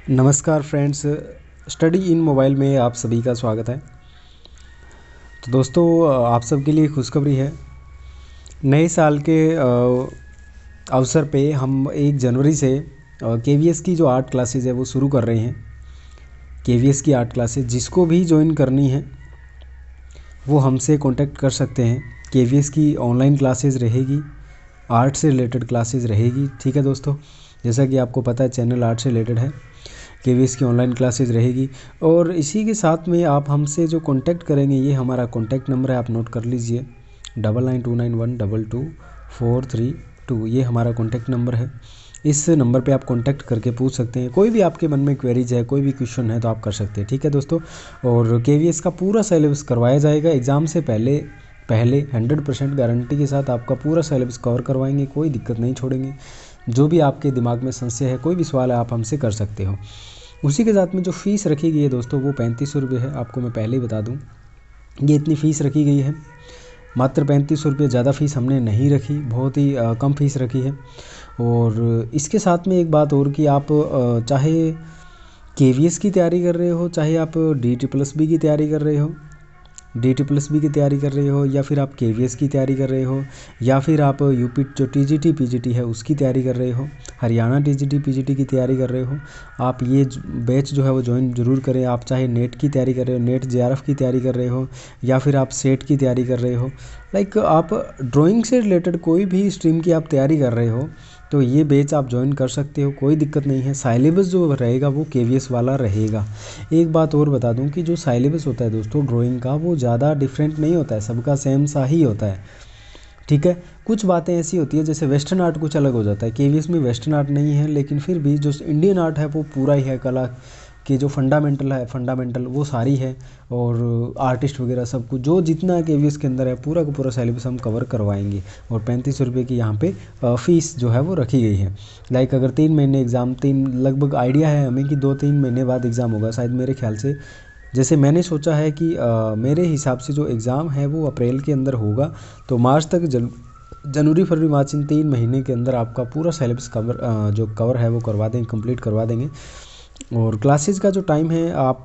नमस्कार friends, study in mobile में आप सभी का स्वागत है। तो दोस्तों, आप सबके लिए खुशखबरी है। नए साल के अवसर पे हम 1 जनवरी से केवीएस की जो आर्ट क्लासेज है वो शुरू कर रहे हैं। केवीएस की आर्ट क्लासेज जिसको भी ज्वाइन करनी है वो हमसे कांटेक्ट कर सकते हैं। केवीएस की ऑनलाइन क्लासेज रहेगी, आर्ट से रिलेटेड क्लासेज रहेगी। ठीक है दोस्तों, जैसा कि आपको पता है चैनल आर्ट से रिलेटेड है। केवीएस की ऑनलाइन क्लासेज रहेगी और इसी के साथ में आप हमसे जो कांटेक्ट करेंगे, ये हमारा कांटेक्ट नंबर है, आप नोट कर लीजिए 9929122432। ये हमारा कांटेक्ट नंबर है। इस नंबर पे आप कांटेक्ट करके पूछ सकते हैं। कोई भी आपके मन में क्वेरीज है, कोई भी क्वेश्चन है तो आप कर सकते हैं। ठीक है दोस्तों, और केवीएस का पूरा सिलेबस करवाया जाएगा। एग्ज़ाम से पहले 100% गारंटी के साथ आपका पूरा सिलेबस कवर करवाएंगे, कोई दिक्कत नहीं छोड़ेंगे। जो भी आपके दिमाग में संशय है, कोई भी सवाल है, आप हमसे कर सकते हो। उसी के साथ में जो फ़ीस रखी गई है दोस्तों वो 3500 रुपये है। आपको मैं पहले ही बता दूं, ये इतनी फ़ीस रखी गई है, मात्र 3500 रुपये। ज़्यादा फ़ीस हमने नहीं रखी, बहुत ही कम फ़ीस रखी है। और इसके साथ में एक बात और कि आप चाहे केवीएस की तैयारी कर रहे हो, चाहे आप DSSB की तैयारी कर रहे हो, DSSB की तैयारी कर रहे हो, या फिर आप केवीएस की तैयारी कर रहे हो, या फिर आप यूपी जो TGT PGT है उसकी तैयारी कर रहे हो, हरियाणा TGT PGT की तैयारी कर रहे हो, आप ये बैच जो है वो ज्वाइन ज़रूर करें। आप चाहे नेट की तैयारी कर रहे हो, नेट JRF की तैयारी कर रहे हो, या फिर आप सेट की तैयारी कर रहे हो, लाइक आप ड्राइंग से रिलेटेड कोई भी स्ट्रीम की आप तैयारी कर रहे हो तो ये बैच आप ज्वाइन कर सकते हो, कोई दिक्कत नहीं है। सिलेबस जो रहेगा वो केवीएस वाला रहेगा। एक बात और बता दूं कि जो सिलेबस होता है दोस्तों ड्राइंग का, वो ज़्यादा डिफरेंट नहीं होता है, सबका सेम सा ही होता है। ठीक है, कुछ बातें ऐसी होती है जैसे वेस्टर्न आर्ट कुछ अलग हो जाता है। केवीएस में वेस्टर्न आर्ट नहीं है, लेकिन फिर भी जो इंडियन आर्ट है वो पूरा ही है। कला के जो फंडामेंटल वो सारी है, और आर्टिस्ट वगैरह सब कुछ जो जितना केवीएस के अंदर है पूरा का पूरा सिलेबस हम कवर करवाएंगे। और 3500 रुपये की यहाँ पे फ़ीस जो है वो रखी गई है। लाइक अगर 3 महीने एग्ज़ाम, 3 लगभग आइडिया है हमें कि 2-3 महीने बाद एग्ज़ाम होगा शायद, मेरे ख्याल से। जैसे मैंने सोचा है कि मेरे हिसाब से जो एग्ज़ाम है वो अप्रैल के अंदर होगा, तो मार्च तक जनवरी फरवरी मार्च इन 3 महीने के अंदर आपका पूरा सिलेबस कवर है वो करवा देंगे, कंप्लीट करवा देंगे। और क्लासेस का जो टाइम है आप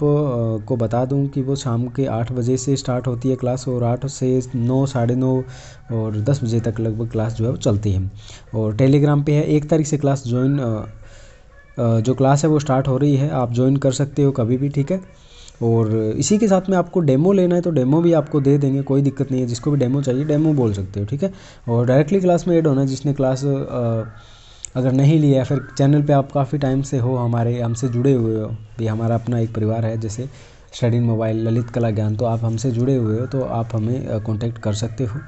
को बता दूं कि वो शाम के 8 बजे से स्टार्ट होती है क्लास, और 8 से 9, साढ़े 9 और 10 बजे तक लगभग क्लास जो है वो चलती है। और टेलीग्राम पे है, 1 तारीख से क्लास जो क्लास है वो स्टार्ट हो रही है, आप ज्वाइन कर सकते हो कभी भी। ठीक है, और इसी के साथ में आपको डेमो लेना है तो डेमो भी आपको दे देंगे, कोई दिक्कत नहीं है। जिसको भी डेमो चाहिए डेमो बोल सकते हो। ठीक है, और डायरेक्टली क्लास में ऐड होना है जिसने क्लास अगर नहीं लिया है, फिर चैनल पे आप काफ़ी टाइम से हो, हमसे जुड़े हुए हो, भी हमारा अपना एक परिवार है जैसे स्टडी इन मोबाइल ललित कला ज्ञान, तो आप हमसे जुड़े हुए हो तो आप हमें कांटेक्ट कर सकते हो।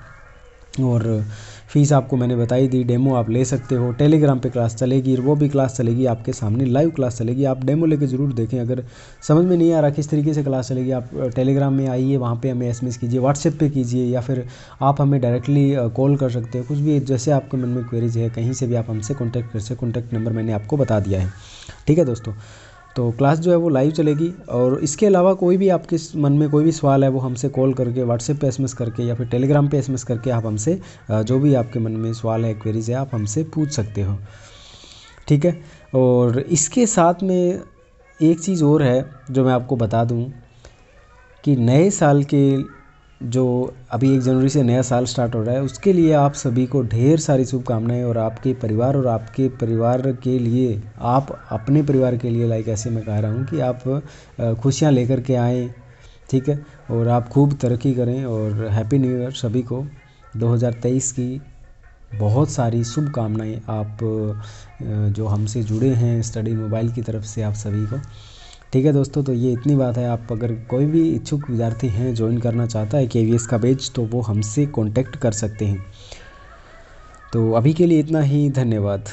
और फ़ीस आपको मैंने बताई दी, डेमो आप ले सकते हो। टेलीग्राम पे क्लास चलेगी, वो भी क्लास चलेगी आपके सामने, लाइव क्लास चलेगी। आप डेमो लेके ज़रूर देखें। अगर समझ में नहीं आ रहा किस तरीके से क्लास चलेगी, आप टेलीग्राम में आइए, वहाँ पे हमें SMS कीजिए, व्हाट्सएप पे कीजिए, या फिर आप हमें डायरेक्टली कॉल कर सकते हो। कुछ भी जैसे आपके मन में क्वेरीज है, कहीं से भी आप हमसे कॉन्टैक्ट कर सकते। कॉन्टैक्ट नंबर मैंने आपको बता दिया है। ठीक है दोस्तों, तो क्लास जो है वो लाइव चलेगी। और इसके अलावा कोई भी आपके मन में कोई भी सवाल है वो हमसे कॉल करके, व्हाट्सएप पे SMS करके, या फिर टेलीग्राम पे SMS करके आप हमसे जो भी आपके मन में सवाल है, क्वेरीज है, आप हमसे पूछ सकते हो। ठीक है, और इसके साथ में एक चीज़ और है जो मैं आपको बता दूं कि नए साल के जो अभी 1 जनवरी से नया साल स्टार्ट हो रहा है, उसके लिए आप सभी को ढेर सारी शुभकामनाएं। और आपके परिवार और आपके परिवार के लिए, आप अपने परिवार के लिए, लाइक ऐसे मैं कह रहा हूँ कि आप खुशियाँ लेकर के आएँ। ठीक है, और आप खूब तरक्की करें। और हैप्पी न्यू ईयर सभी को, 2023 की बहुत सारी शुभकामनाएं। आप जो हमसे जुड़े हैं स्टडी मोबाइल की तरफ से, आप सभी को। ठीक है दोस्तों, तो ये इतनी बात है। आप अगर कोई भी इच्छुक विद्यार्थी हैं ज्वाइन करना चाहता है केवीएस का बैच, तो वो हमसे कांटेक्ट कर सकते हैं। तो अभी के लिए इतना ही, धन्यवाद।